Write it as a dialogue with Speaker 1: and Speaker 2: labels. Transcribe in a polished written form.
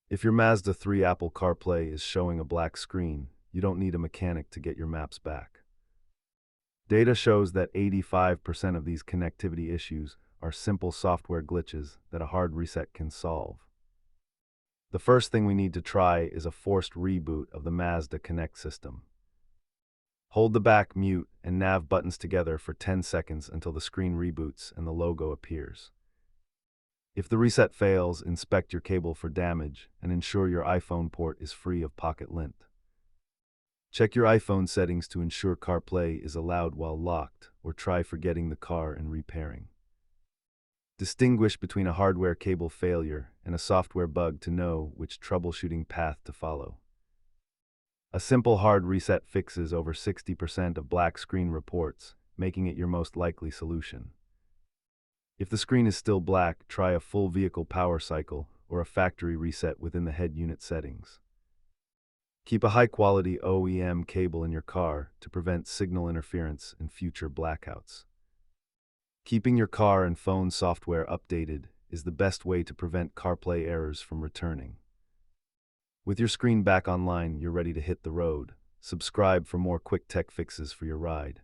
Speaker 1: If your Mazda 3 Apple CarPlay is showing a black screen, you don't need a mechanic to get your maps back. Data shows that 85% of these connectivity issues are simple software glitches that a hard reset can solve. The first thing we need to try is a forced reboot of the Mazda Connect system. Hold the back, mute, and nav buttons together for 10 seconds until the screen reboots and the logo appears. If the reset fails, inspect your cable for damage and ensure your iPhone port is free of pocket lint. Check your iPhone settings to ensure CarPlay is allowed while locked, or try forgetting the car and repairing. Distinguish between a hardware cable failure and a software bug to know which troubleshooting path to follow. A simple hard reset fixes over 60% of black screen reports, making it your most likely solution. If the screen is still black, try a full vehicle power cycle or a factory reset within the head unit settings. Keep a high-quality OEM cable in your car to prevent signal interference and future blackouts. Keeping your car and phone software updated is the best way to prevent CarPlay errors from returning. With your screen back online, you're ready to hit the road. Subscribe for more quick tech fixes for your ride.